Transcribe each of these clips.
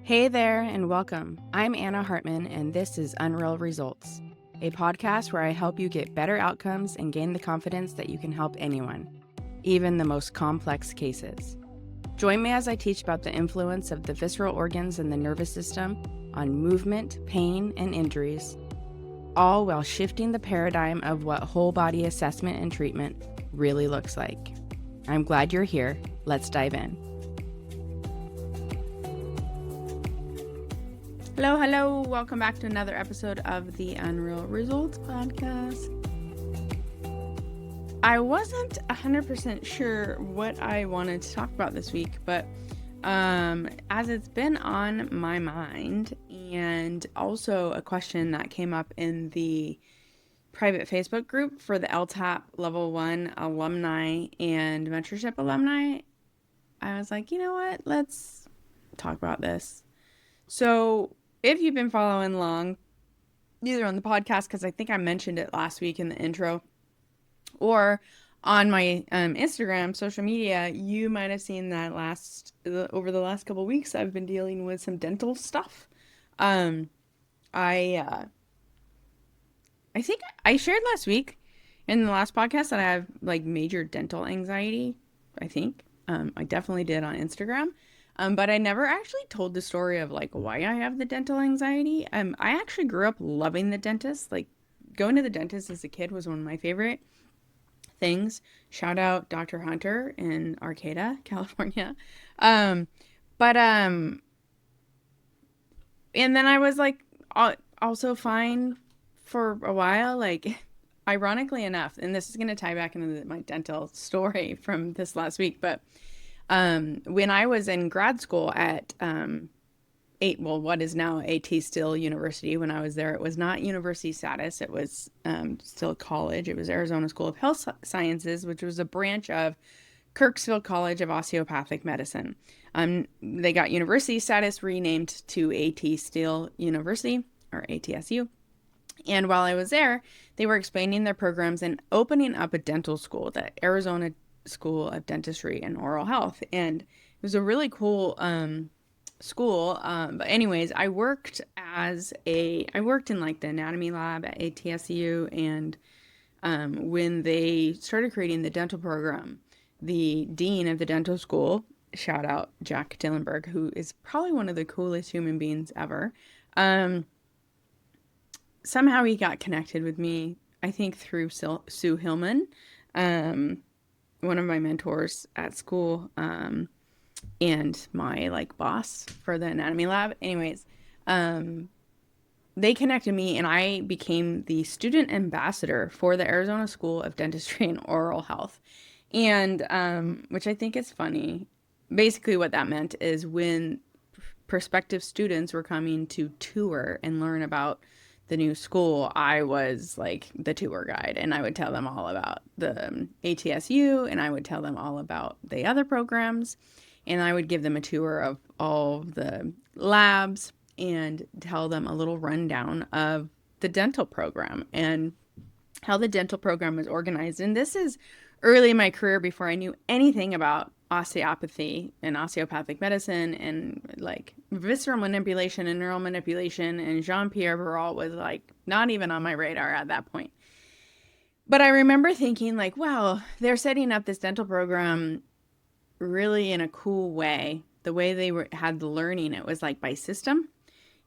Hey there, and welcome. I'm Anna Hartman, and this is Unreal Results, a podcast where I help you get better outcomes and gain the confidence that you can help anyone, even the most complex cases. Join me as I teach about the influence of the visceral organs and the nervous system on movement, pain, and injuries, all while shifting the paradigm of what whole body assessment and treatment really looks like. I'm glad you're here. Let's dive in. Hello. Welcome back to another episode of the Unreal Results podcast. I wasn't 100% sure what I wanted to talk about this week, but as it's been on my mind, and also a question that came up in the private Facebook group for the LTAP Level 1 alumni and mentorship alumni, I was like, you know what? Let's talk about this. So if you've been following along, either on the podcast, because I think I mentioned it last week in the intro, or on my Instagram, social media, you might have seen that over the last couple of weeks, I've been dealing with some dental stuff. I think I shared last week in the last podcast that I have like major dental anxiety. I think I definitely did on Instagram. But I never actually told the story of like why I have the dental anxiety. I actually grew up loving the dentist. Like going to the dentist as a kid was one of my favorite things. Shout out Dr. Hunter in Arcata, California. And then I was like also fine for a while. Like ironically enough, and this is going to tie back into my dental story from this last week, but when I was in grad school at what is now A.T. Still University, when I was there, it was not university status. It was still college. It was Arizona School of Health Sciences, which was a branch of Kirksville College of Osteopathic Medicine. They got university status, renamed to A.T. Still University, or ATSU. And while I was there, they were expanding their programs and opening up a dental school, the Arizona School of Dentistry and Oral Health, and it was a really cool school. But anyways, I worked in like the anatomy lab at ATSU, and when they started creating the dental program, the dean of the dental school, shout out Jack Dillenberg, who is probably one of the coolest human beings ever. Somehow he got connected with me, I think through Sue Hillman, one of my mentors at school, and my like boss for the anatomy lab. Anyways, they connected me and I became the student ambassador for the Arizona School of Dentistry and Oral Health. And which I think is funny. Basically what that meant is when prospective students were coming to tour and learn about the new school, I was like the tour guide, and I would tell them all about the ATSU, and I would tell them all about the other programs, and I would give them a tour of all the labs and tell them a little rundown of the dental program and how the dental program was organized. And this is early in my career, before I knew anything about osteopathy and osteopathic medicine and like visceral manipulation and neural manipulation, and Jean-Pierre Barral was like not even on my radar at that point. But I remember thinking like, wow, they're setting up this dental program really in a cool way. The way they had the learning, it was like by system,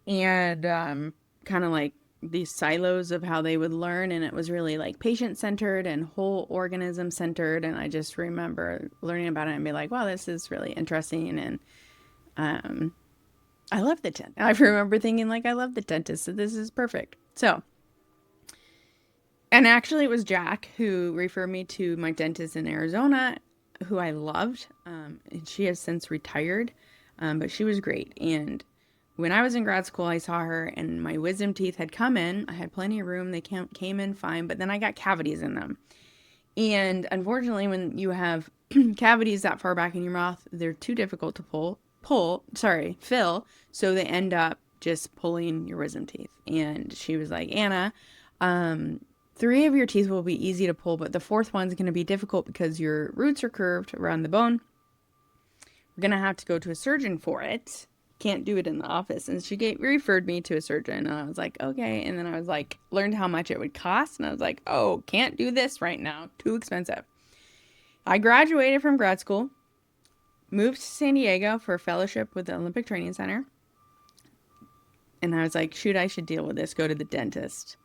and kind of like these silos of how they would learn, and it was really like patient-centered and whole organism-centered. And I just remember learning about it and be like, wow, this is really interesting. And I love the dentist. I remember thinking like, I love the dentist, so this is perfect. So, and actually it was Jack who referred me to my dentist in Arizona, who I loved, and she has since retired, but she was great. And when I was in grad school, I saw her and my wisdom teeth had come in. I had plenty of room. They came in fine, but then I got cavities in them. And unfortunately, when you have cavities that far back in your mouth, they're too difficult to fill. So they end up just pulling your wisdom teeth. And she was like, Anna, 3 of your teeth will be easy to pull, but the 4th one's going to be difficult because your roots are curved around the bone. We're going to have to go to a surgeon for it. can't do it in the office. And she referred me to a surgeon. And I was like, okay. And then I was like, learned how much it would cost. And I was like, oh, can't do this right now. Too expensive. I graduated from grad school, moved to San Diego for a fellowship with the Olympic Training Center. And I was like, shoot, I should deal with this. Go to the dentist.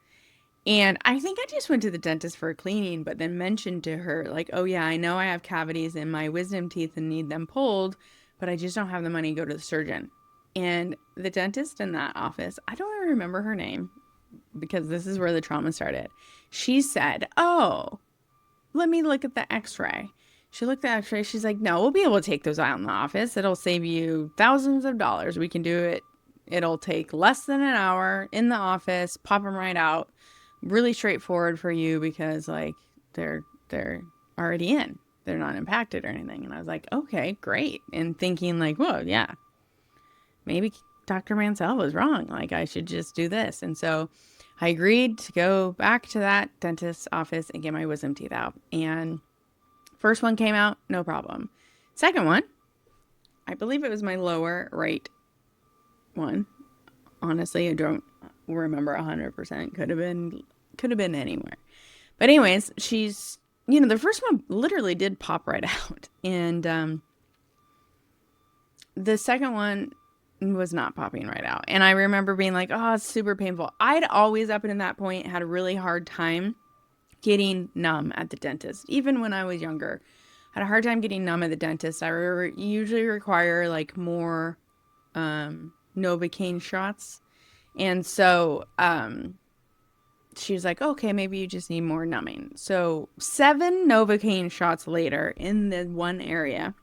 And I think I just went to the dentist for a cleaning, but then mentioned to her, like, oh, yeah, I know I have cavities in my wisdom teeth and need them pulled, but I just don't have the money to go to the surgeon. And the dentist in that office, I don't even remember her name because this is where the trauma started. She said, oh, let me look at the x-ray. She looked at the x-ray. She's like, no, we'll be able to take those out in the office. It'll save you thousands of dollars. We can do it. It'll take less than an hour in the office, pop them right out. Really straightforward for you because like they're already in. They're not impacted or anything. And I was like, okay, great. And thinking like, whoa, yeah, maybe Dr. Mansell was wrong. Like I should just do this. And so I agreed to go back to that dentist's office and get my wisdom teeth out. And first one came out, no problem. Second one, I believe it was my lower right one. Honestly, I don't remember 100%. Could have been anywhere. But anyways, she's, the first one literally did pop right out. And the second one was not popping right out. And I remember being like, oh, it's super painful. I'd always, up until that point, had a really hard time getting numb at the dentist. Even when I was younger, I had a hard time getting numb at the dentist. I usually require like more Novocaine shots. And so she was like, okay, maybe you just need more numbing. So 7 Novocaine shots later in the one area,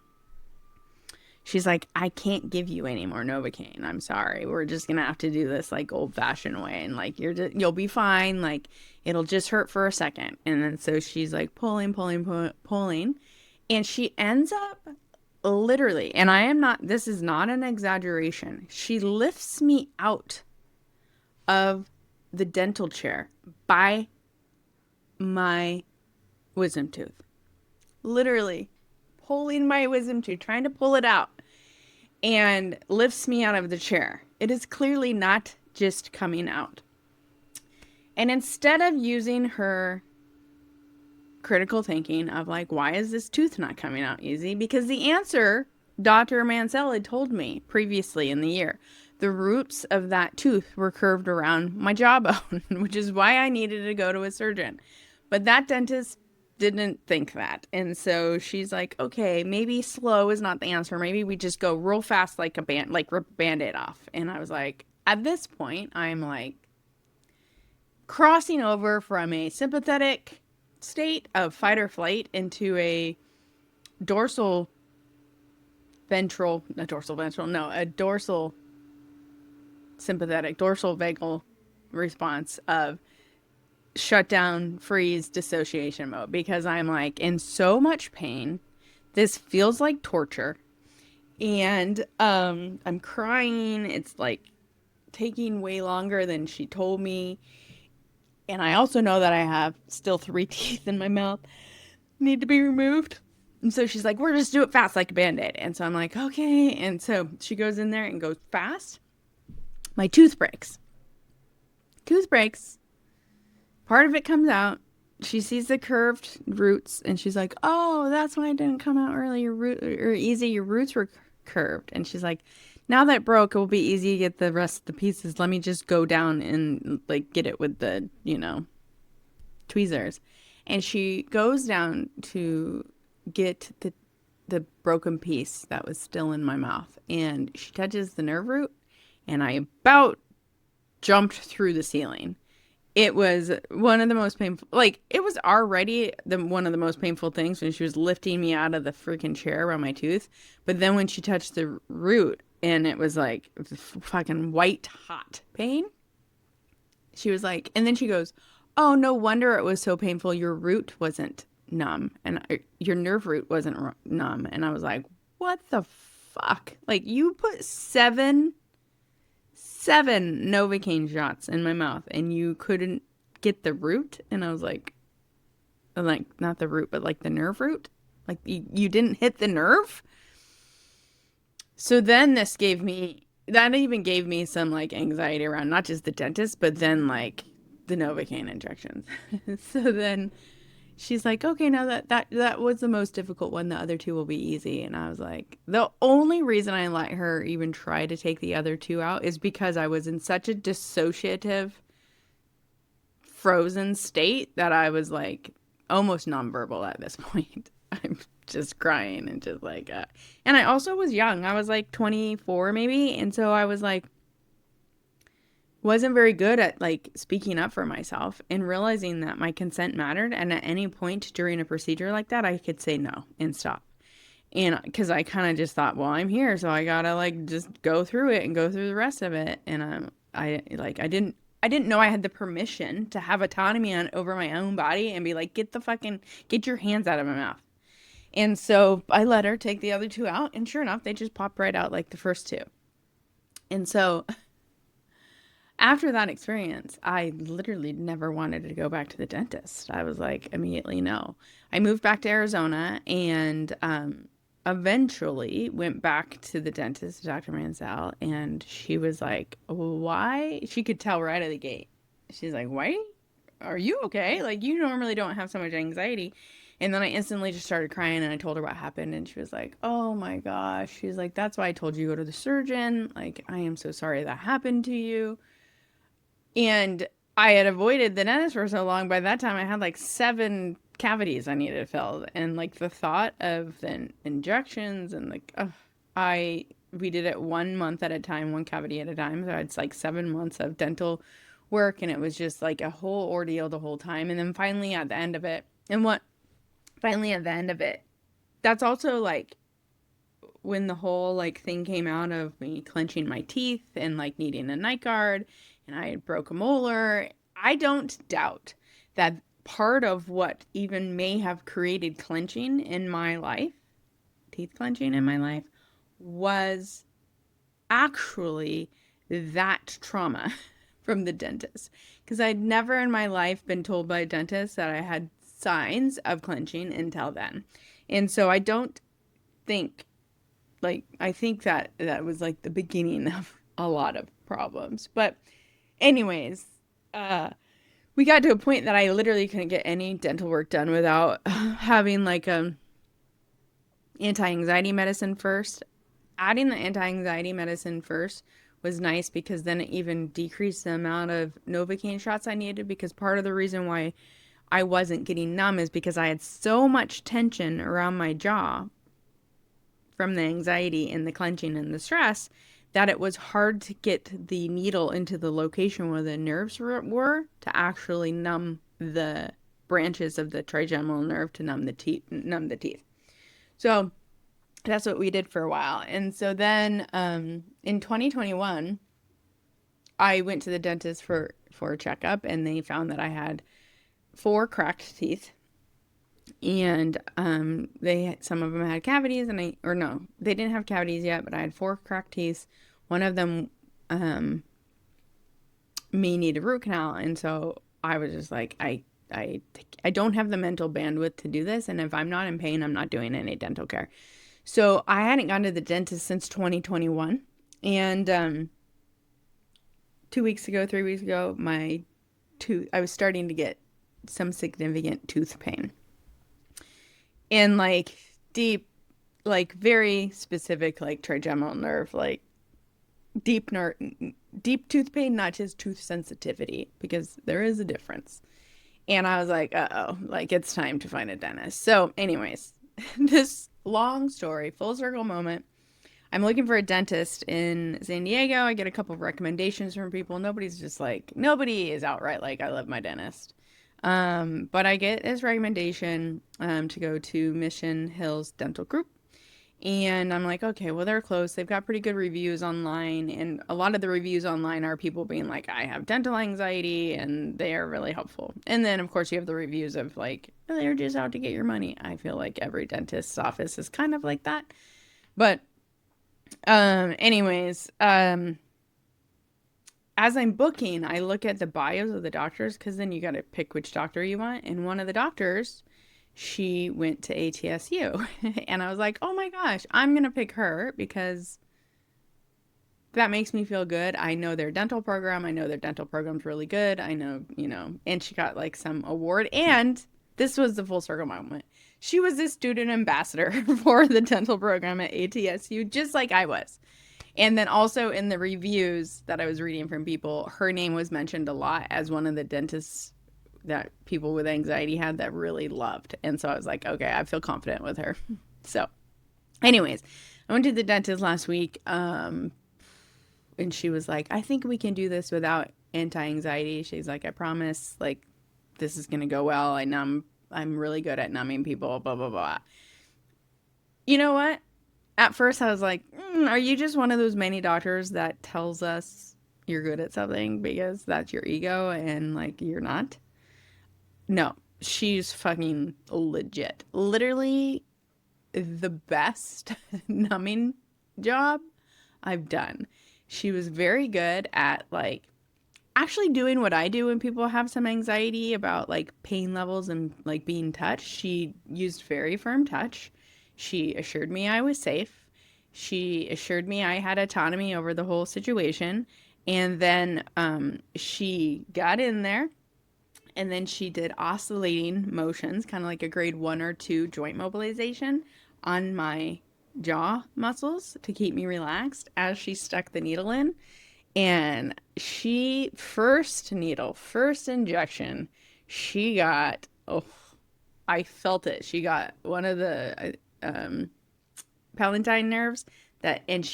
she's like, I can't give you any more Novocaine. I'm sorry. We're just going to have to do this like old fashioned way. And like, you'll be fine. Like it'll just hurt for a second. And then so she's like pulling. And she ends up literally, and this is not an exaggeration. She lifts me out of the dental chair by my wisdom tooth. Literally pulling my wisdom tooth, trying to pull it out, and lifts me out of the chair. It is clearly not just coming out. And instead of using her critical thinking of like, why is this tooth not coming out easy? Because the answer Dr. Mansell had told me previously in the year, the roots of that tooth were curved around my jawbone, which is why I needed to go to a surgeon. But that dentist didn't think that. And so she's like, okay, maybe slow is not the answer. Maybe we just go real fast, like rip a Band-Aid off. And I was like, at this point, I'm like crossing over from a sympathetic state of fight or flight into a dorsal sympathetic, dorsal vagal response of shutdown, freeze, dissociation mode, because I'm like in so much pain. This feels like torture. And I'm crying. It's like taking way longer than she told me. And I also know that I have still 3 teeth in my mouth need to be removed. And so she's like, we're just do it fast like a Band-Aid. And so I'm like, okay. And so she goes in there and goes fast. My tooth breaks. Part of it comes out. She sees the curved roots and she's like, oh, that's why it didn't come out earlier or easy. Your roots were curved. And she's like, now that it broke, it will be easy to get the rest of the pieces. Let me just go down and like get it with the, tweezers. And she goes down to get the broken piece that was still in my mouth. And she touches the nerve root and I about jumped through the ceiling. It was one of the most painful, like it was already one of the most painful things when she was lifting me out of the freaking chair around my tooth. But then when she touched the root and it was like fucking white hot pain, she was like, and then she goes, oh, no wonder it was so painful. Your root wasn't numb and your nerve root wasn't numb. And I was like, what the fuck? Like you put seven Novocaine shots in my mouth and you couldn't get the root? And I was like not the root, but like the nerve root? Like you didn't hit the nerve? So then this gave me that even gave me some like anxiety around not just the dentist, but then like the Novocaine injections. So then she's like, okay, now that was the most difficult one. The other two will be easy. And I was like, the only reason I let her even try to take the other two out is because I was in such a dissociative, frozen state that I was like almost nonverbal at this point. I'm just crying and just like, and I also was young. I was like 24 maybe. And so I was like, wasn't very good at like speaking up for myself and realizing that my consent mattered. And at any point during a procedure like that, I could say no and stop. And because I kind of just thought, well, I'm here, so I gotta like just go through it and go through the rest of it. And I didn't know I had the permission to have autonomy over my own body and be like, get your hands out of my mouth. And so I let her take the other two out, and sure enough, they just popped right out like the first two. And so after that experience, I literally never wanted to go back to the dentist. I was like, immediately no. I moved back to Arizona and eventually went back to the dentist, Dr. Mansell, and she was like, why? She could tell right out of the gate. She's like, why? Are you okay? Like, you normally don't have so much anxiety. And then I instantly just started crying and I told her what happened. And she was like, oh my gosh. She's like, that's why I told you to go to the surgeon. Like, I am so sorry that happened to you. And I had avoided the dentist for so long. By that time, I had like 7 cavities I needed filled. And like the thought of the injections and like, we did it 1 month at a time, 1 cavity at a time. So it's like 7 months of dental work. And it was just like a whole ordeal the whole time. And then finally at the end of it, that's also like when the whole like thing came out of me clenching my teeth and like needing a night guard and I broke a molar. I don't doubt that part of what even may have created clenching in my life, teeth clenching in my life, was actually that trauma from the dentist. Because I'd never in my life been told by a dentist that I had signs of clenching until then. And so I don't think, like, I think that was like the beginning of a lot of problems. But anyways, we got to a point that I literally couldn't get any dental work done without having like anti-anxiety medicine first. Adding the anti-anxiety medicine first was nice because then it even decreased the amount of Novocaine shots I needed, because part of the reason why I wasn't getting numb is because I had so much tension around my jaw from the anxiety and the clenching and the stress that it was hard to get the needle into the location where the nerves were to actually numb the branches of the trigeminal nerve to numb the teeth. So that's what we did for a while. And so then in 2021, I went to the dentist for a checkup, and they found that I had 4 cracked teeth. And some of them had cavities, and they didn't have cavities yet, but I had 4 cracked teeth. One of them may need a root canal, and so I was just like, I don't have the mental bandwidth to do this, and if I'm not in pain, I'm not doing any dental care. So I hadn't gone to the dentist since 2021, and 3 weeks ago, I was starting to get some significant tooth pain. And like deep, like very specific, like trigeminal nerve, like deep tooth pain, not just tooth sensitivity, because there is a difference. And I was like, uh-oh, like it's time to find a dentist. So anyways, this long story, full circle moment. I'm looking for a dentist in San Diego. I get a couple of recommendations from people. Nobody is outright like, I love my dentist. But I get this recommendation to go to Mission Hills Dental Group. And I'm like, okay, well, they're close. They've got pretty good reviews online. And a lot of the reviews online are people being like, I have dental anxiety, and they are really helpful. And then, of course, you have the reviews of like, oh, they're just out to get your money. I feel like every dentist's office is kind of like that. But anyways, as I'm booking, I look at the bios of the doctors, because then you got to pick which doctor you want. And one of the doctors, she went to ATSU. And I was like, oh my gosh, I'm going to pick her because that makes me feel good. I know their dental program. I know their dental program's really good. I know, and she got like some award. And this was the full circle moment. She was the student ambassador for the dental program at ATSU, just like I was. And then also in the reviews that I was reading from people, her name was mentioned a lot as one of the dentists that people with anxiety had that really loved. And so I was like, okay, I feel confident with her. So, anyways, I went to the dentist last week, and she was like, I think we can do this without anti-anxiety. She's like, I promise, like, this is gonna go well. I'm really good at numbing people, blah blah blah. You know what? At first I was like, are you just one of those many doctors that tells us you're good at something because that's your ego and like you're not? No, she's fucking legit. Literally the best numbing job I've done. She was very good at like actually doing what I do when people have some anxiety about like pain levels and like being touched. She used very firm touch. She assured me I was safe. She assured me I had autonomy over the whole situation. And then she got in there and then she did oscillating motions, kind of like a grade 1 or 2 joint mobilization on my jaw muscles to keep me relaxed as she stuck the needle in. And she, first needle, first injection, she got, oh, I felt it. She got one of the palatine nerves and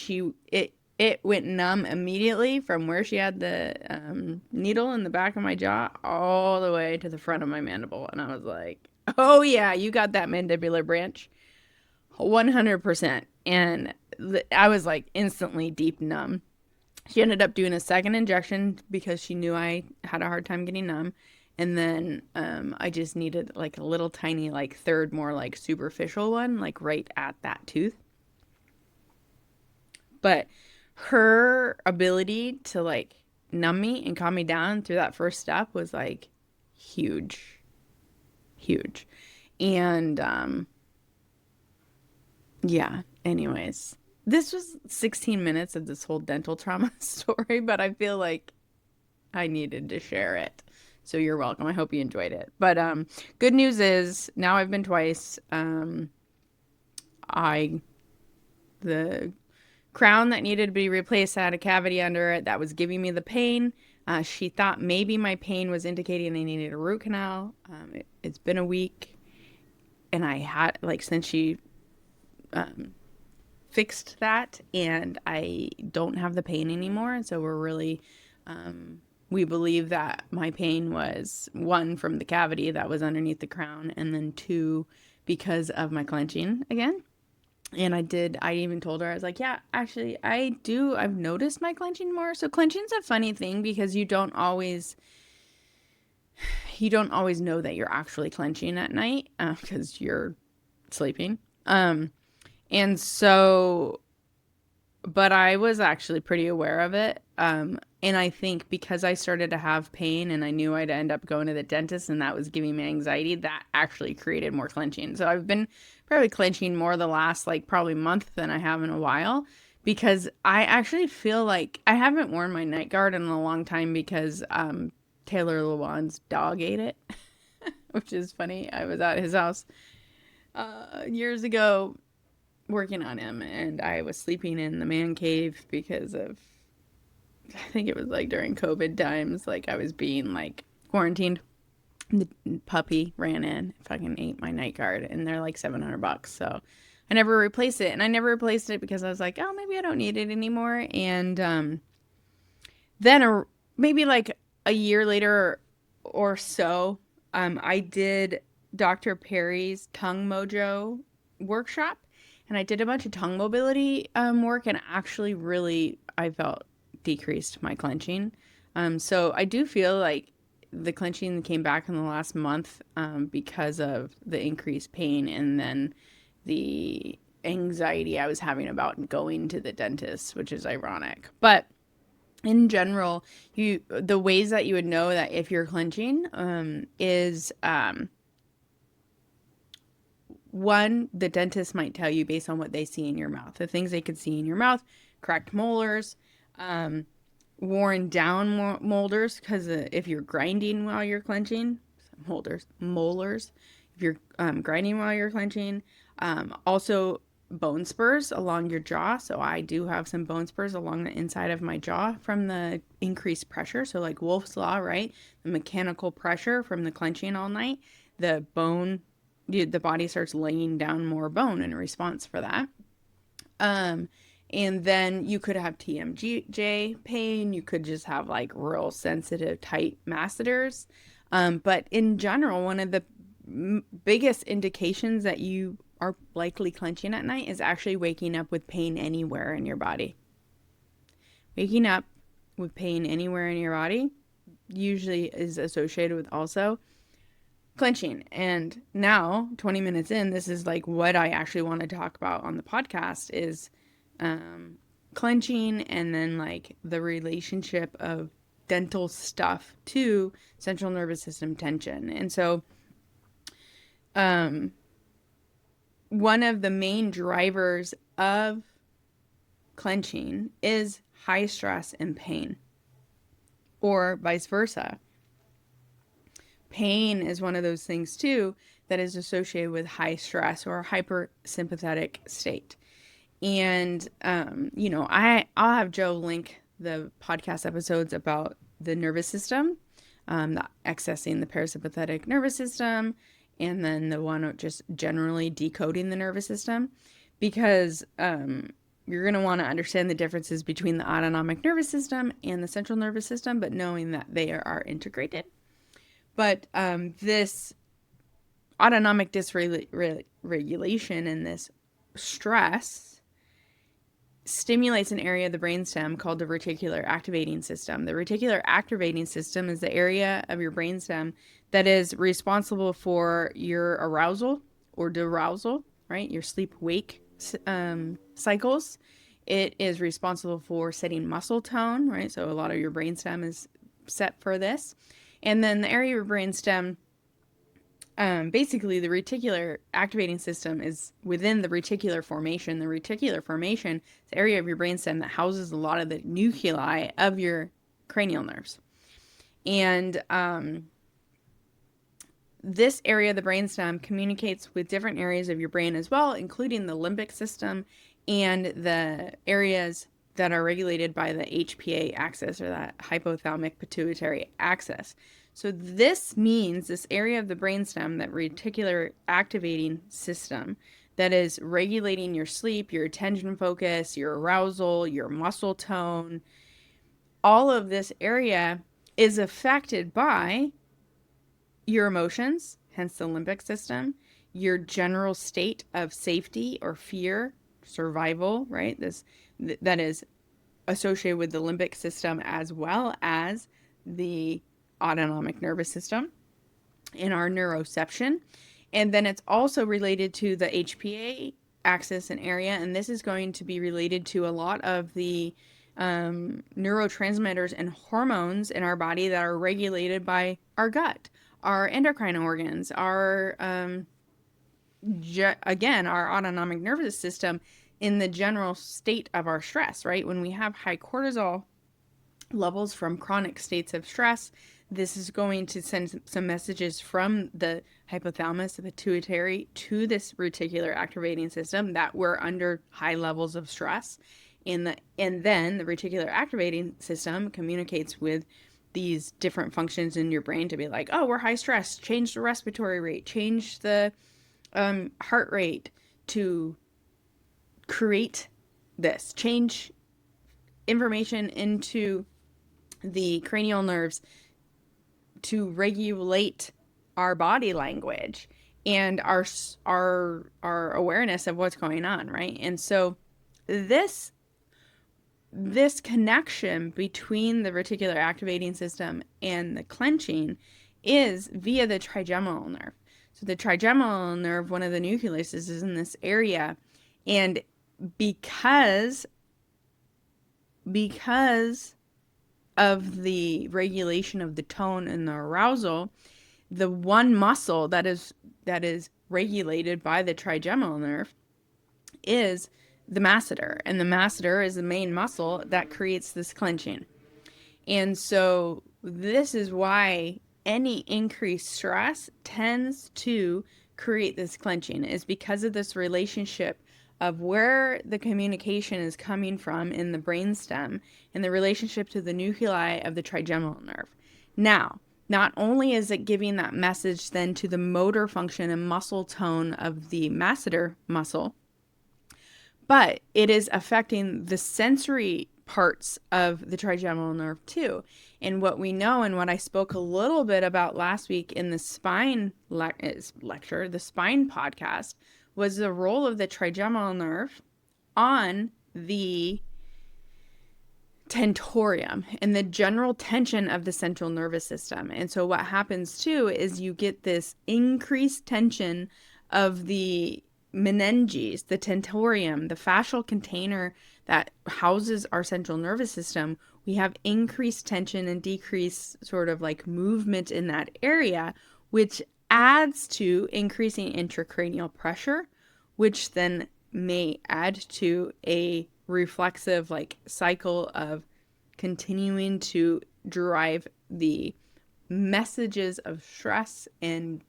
it went numb immediately from where she had the needle in the back of my jaw all the way to the front of my mandible. And I was like, oh yeah, you got that mandibular branch 100%. And I was like instantly deep numb. She ended up doing a second injection because she knew I had a hard time getting numb. And then I just needed like a little tiny, like third, more like superficial one, like right at that tooth. But her ability to like numb me and calm me down through that first step was like huge, huge. And yeah, anyways, this was 16 minutes of this whole dental trauma story, but I feel like I needed to share it. So you're welcome. I hope you enjoyed it. But good news is now I've been twice. The crown that needed to be replaced had a cavity under it that was giving me the pain. She thought maybe my pain was indicating I needed a root canal. It's been a week, and I had like since she fixed that, and I don't have the pain anymore. And so we're really we believe that my pain was 1 from the cavity that was underneath the crown, and then 2 because of my clenching again. And I even told her, I was like, yeah, actually, I've noticed my clenching more. So clenching's a funny thing because you don't always know that you're actually clenching at night because you're sleeping. And so, but I was actually pretty aware of it. And I think because I started to have pain and I knew I'd end up going to the dentist and that was giving me anxiety, that actually created more clenching. So I've been probably clenching more the last like probably month than I have in a while because I actually feel like I haven't worn my night guard in a long time because Taylor Lewan's dog ate it, which is funny. I was at his house years ago working on him and I was sleeping in the man cave because of I think it was like during COVID times, like I was being like quarantined. The puppy ran in, fucking ate my night guard, and they're like $700. So I never replaced it, and I never replaced it because I was like, oh, maybe I don't need it anymore. And then maybe like a year later or so, I did Dr. Perry's Tongue Mojo workshop, and I did a bunch of tongue mobility work, and actually really I felt decreased my clenching. So I do feel like the clenching came back in the last month because of the increased pain and then the anxiety I was having about going to the dentist, which is ironic. But in general, the ways that you would know that if you're clenching is one, the dentist might tell you based on what they see in your mouth. The things they could see in your mouth, cracked molars, Um, Worn down molars, because if you're grinding while you're clenching, molars, if you're grinding while you're clenching, also bone spurs along your jaw. So I do have some bone spurs along the inside of my jaw from the increased pressure. So like Wolf's Law, right? The mechanical pressure from the clenching all night, the bone, the body starts laying down more bone in response for that. Um, and then you could have TMJ pain. You could just have like real sensitive, tight masseters. But in general, one of the biggest indications that you are likely clenching at night is actually waking up with pain anywhere in your body. Waking up with pain anywhere in your body usually is associated with also clenching. And now, 20 minutes in, this is like what I actually want to talk about on the podcast is clenching, and then like the relationship of dental stuff to central nervous system tension. And so one of the main drivers of clenching is high stress and pain, or vice versa. Pain is one of those things too that is associated with high stress or a hypersympathetic state. And I'll have Joe link the podcast episodes about the nervous system, accessing the parasympathetic nervous system, and then the one just generally decoding the nervous system, because you're going to want to understand the differences between the autonomic nervous system and the central nervous system, but knowing that they are integrated. But this autonomic dysregulation and this stress stimulates an area of the brainstem called the reticular activating system. The reticular activating system is the area of your brainstem that is responsible for your arousal or derousal, right? Your sleep-wake cycles. It is responsible for setting muscle tone, right? So a lot of your brainstem is set for this. And then the area of your brainstem, basically the reticular activating system is within the reticular formation. The reticular formation is the area of your brainstem that houses a lot of the nuclei of your cranial nerves. And this area of the brainstem communicates with different areas of your brain as well, including the limbic system and the areas that are regulated by the HPA axis, or that hypothalamic pituitary axis. So this means this area of the brainstem, that reticular activating system that is regulating your sleep, your attention focus, your arousal, your muscle tone, all of this area is affected by your emotions, hence the limbic system, your general state of safety or fear, survival, right? That is associated with the limbic system, as well as the autonomic nervous system and our neuroception. And then it's also related to the HPA axis and area, and this is going to be related to a lot of the neurotransmitters and hormones in our body that are regulated by our gut, our endocrine organs, our our autonomic nervous system, in the general state of our stress, right? When we have high cortisol levels from chronic states of stress, this is going to send some messages from the hypothalamus, the pituitary, to this reticular activating system that we're under high levels of stress. And then the reticular activating system communicates with these different functions in your brain to be like, oh, we're high stress, change the respiratory rate, change the heart rate to create this, change information into the cranial nerves to regulate our body language and our awareness of what's going on, right? And so this connection between the reticular activating system and the clenching is via the trigeminal nerve. So the trigeminal nerve, one of the nucleuses, is in this area, and because of the regulation of the tone and the arousal, the one muscle that is regulated by the trigeminal nerve is the masseter. And the masseter is the main muscle that creates this clenching. And so this is why any increased stress tends to create this clenching, is because of this relationship of where the communication is coming from in the brainstem and the relationship to the nuclei of the trigeminal nerve. Now, not only is it giving that message then to the motor function and muscle tone of the masseter muscle, but it is affecting the sensory parts of the trigeminal nerve too. And what we know, and what I spoke a little bit about last week in the spine lecture, the spine podcast, was the role of the trigeminal nerve on the tentorium and the general tension of the central nervous system. And so what happens too is you get this increased tension of the meninges, the tentorium, the fascial container that houses our central nervous system. We have increased tension and decreased sort of like movement in that area, which adds to increasing intracranial pressure, which then may add to a reflexive like cycle of continuing to drive the messages of stress and,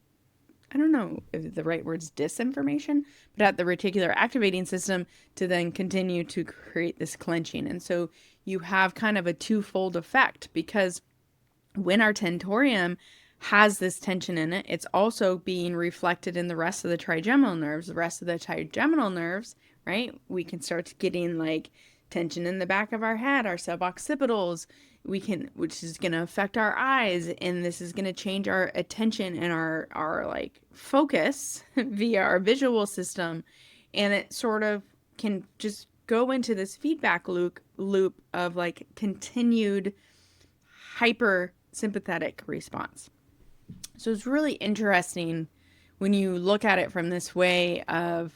I don't know if the right word's disinformation, but at the reticular activating system to then continue to create this clenching. And so you have kind of a twofold effect, because when our tentorium has this tension in it, it's also being reflected in the rest of the trigeminal nerves. The rest of the trigeminal nerves, right? We can start getting like tension in the back of our head, our suboccipitals, which is going to affect our eyes, and this is going to change our attention and our like focus via our visual system. And it sort of can just go into this feedback loop of like continued hypersympathetic response. So it's really interesting when you look at it from this way of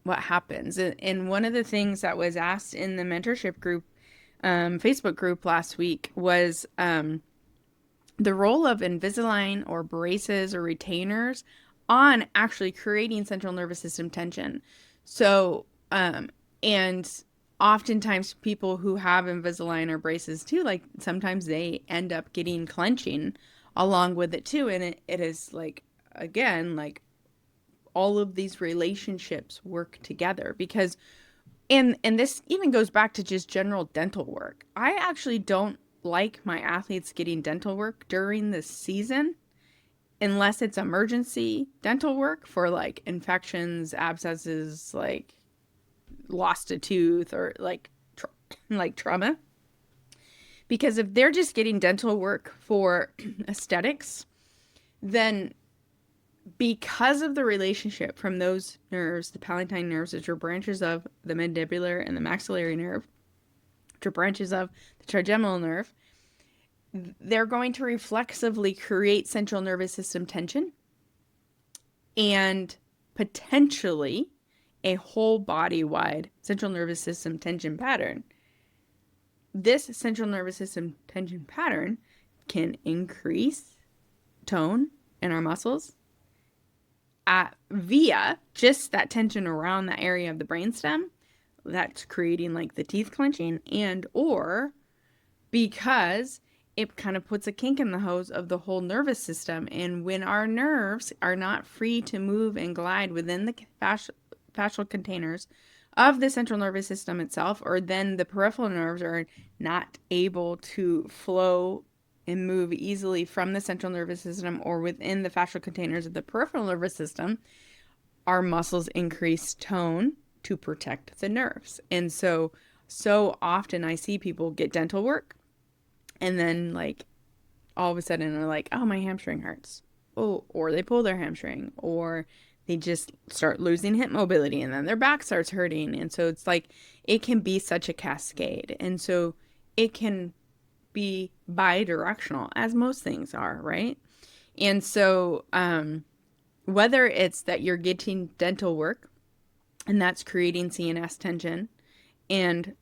what happens. And one of the things that was asked in the mentorship group, Facebook group last week, was the role of Invisalign or braces or retainers on actually creating central nervous system tension. So, and oftentimes people who have Invisalign or braces too, like sometimes they end up getting clenching along with it too. And it is like, again, like all of these relationships work together, because and this even goes back to just general dental work. I actually don't like my athletes getting dental work during the season unless it's emergency dental work for like infections, abscesses, like lost a tooth, or like trauma. Because if they're just getting dental work for aesthetics, then because of the relationship from those nerves, the palatine nerves, which are branches of the mandibular and the maxillary nerve, which are branches of the trigeminal nerve, they're going to reflexively create central nervous system tension and potentially a whole body-wide central nervous system tension pattern. This central nervous system tension pattern can increase tone in our muscles via just that tension around the area of the brainstem that's creating like the teeth clenching, and or because it kind of puts a kink in the hose of the whole nervous system. And when our nerves are not free to move and glide within the fascial containers of the central nervous system itself, or then the peripheral nerves are not able to flow and move easily from the central nervous system or within the fascial containers of the peripheral nervous system, our muscles increase tone to protect the nerves. And so often I see people get dental work and then like all of a sudden they're like, oh, my hamstring hurts. Oh, or they pull their hamstring, or they just start losing hip mobility and then their back starts hurting. And so it's like, it can be such a cascade. And so it can be bi-directional, as most things are, right? And so whether it's that you're getting dental work and that's creating CNS tension and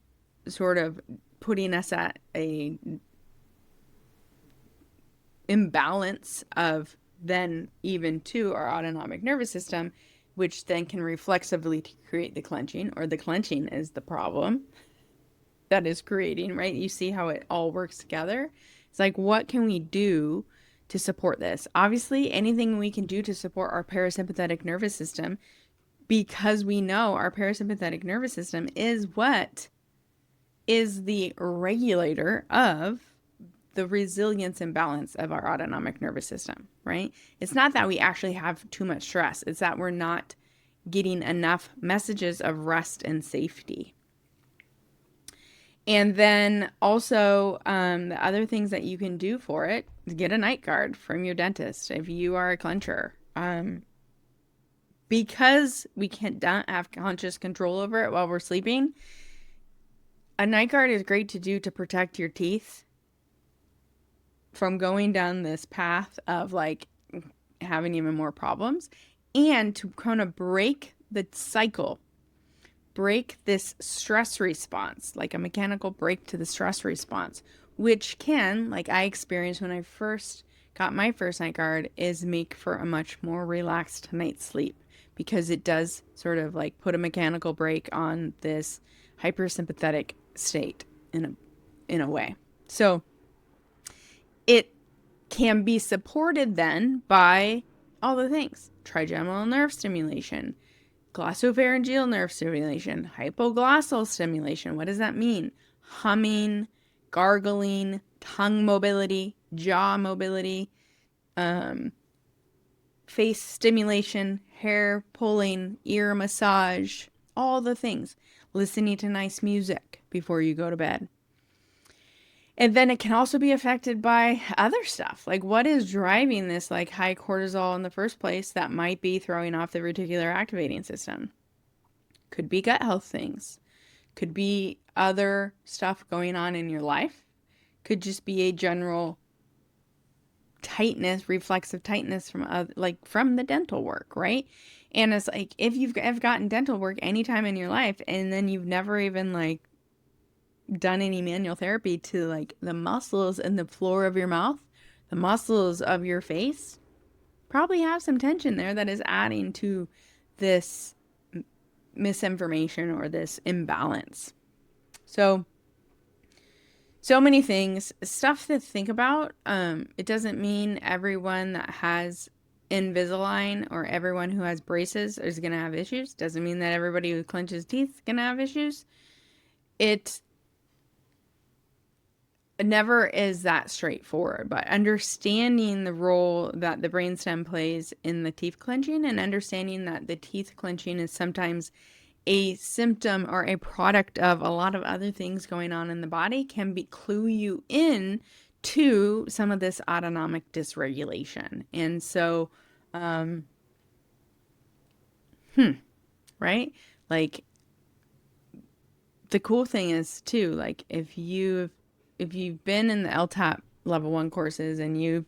sort of putting us at a imbalance of then even to our autonomic nervous system, which then can reflexively create the clenching, or the clenching is the problem that is creating, right? You see how it all works together? It's like, what can we do to support this? Obviously, anything we can do to support our parasympathetic nervous system, because we know our parasympathetic nervous system is what is the regulator of the resilience and balance of our autonomic nervous system, right? It's not that we actually have too much stress. It's that we're not getting enough messages of rest and safety. And then also, the other things that you can do for it, get a night guard from your dentist if you are a clencher. Because we can't have conscious control over it while we're sleeping, a night guard is great to do to protect your teeth from going down this path of like having even more problems, and to kind of break the cycle, break this stress response, like a mechanical break to the stress response, which can, like I experienced when I first got my first night guard, is make for a much more relaxed night's sleep, because it does sort of like put a mechanical break on this hypersympathetic state in a way. So it can be supported then by all the things: trigeminal nerve stimulation, glossopharyngeal nerve stimulation, hypoglossal stimulation. What does that mean? Humming, gargling, tongue mobility, jaw mobility, face stimulation, hair pulling, ear massage, all the things. Listening to nice music before you go to bed. And then it can also be affected by other stuff. Like, what is driving this like high cortisol in the first place that might be throwing off the reticular activating system? Could be gut health things. Could be other stuff going on in your life. Could just be a general tightness, reflexive tightness from the dental work, right? And it's like, if you've gotten dental work anytime in your life and then you've never even like done any manual therapy to like the muscles in the floor of your mouth, the muscles of your face, probably have some tension there that is adding to this misinformation or this imbalance. So many things, stuff to think about. It doesn't mean everyone that has Invisalign or everyone who has braces is going to have issues. Doesn't mean that everybody who clenches teeth is going to have issues. It never is that straightforward, but understanding the role that the brainstem plays in the teeth clenching, and understanding that the teeth clenching is sometimes a symptom or a product of a lot of other things going on in the body, can clue you in to some of this autonomic dysregulation. And so, right? Like, the cool thing is too, like if you've been in the LTAP level 1 courses and you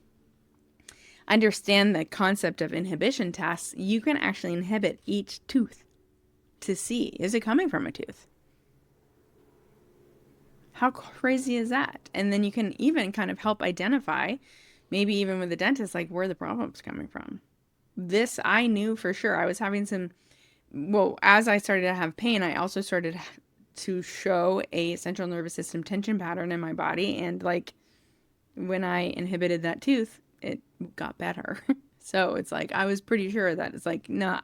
understand the concept of inhibition tests, you can actually inhibit each tooth to see, is it coming from a tooth? How crazy is that? And then you can even kind of help identify, maybe even with the dentist, like where the problem's coming from. This I knew for sure. I was having as I started to have pain, I also started to show a central nervous system tension pattern in my body. And like when I inhibited that tooth, it got better. So it's like, I was pretty sure that it's like, nah,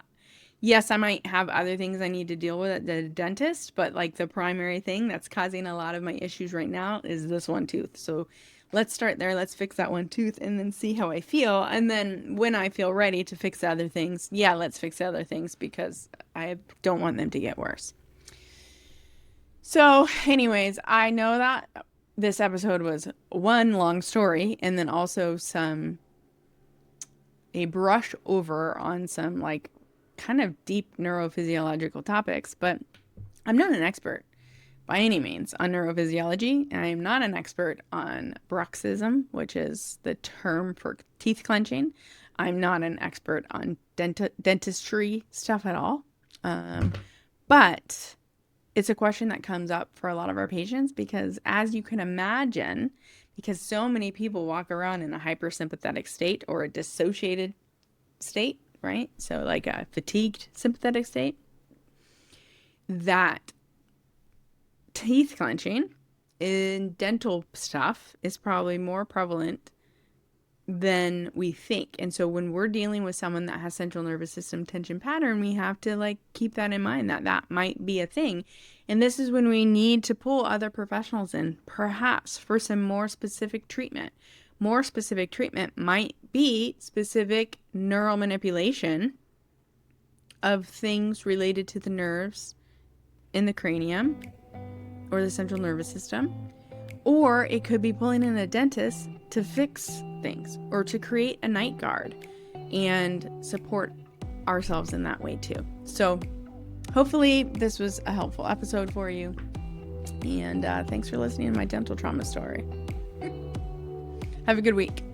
yes, I might have other things I need to deal with at the dentist, but like the primary thing that's causing a lot of my issues right now is this one tooth. So let's start there. Let's fix that one tooth and then see how I feel. And then when I feel ready to fix the other things, yeah, let's fix the other things, because I don't want them to get worse. So anyways, I know that this episode was one long story, and then also a brush over on some like kind of deep neurophysiological topics, but I'm not an expert by any means on neurophysiology, and I am not an expert on bruxism, which is the term for teeth clenching. I'm not an expert on dentistry stuff at all. But it's a question that comes up for a lot of our patients, because as you can imagine, because so many people walk around in a hypersympathetic state or a dissociated state, right? So like a fatigued sympathetic state. That teeth clenching in dental stuff is probably more prevalent than we think. And so when we're dealing with someone that has central nervous system tension pattern, we have to like keep that in mind, that that might be a thing. And this is when we need to pull other professionals in, perhaps for some more specific treatment. More specific treatment might be specific neural manipulation of things related to the nerves in the cranium or the central nervous system. Or it could be pulling in a dentist to fix things or to create a night guard and support ourselves in that way too. So hopefully this was a helpful episode for you. And thanks for listening to my dental trauma story. Have a good week.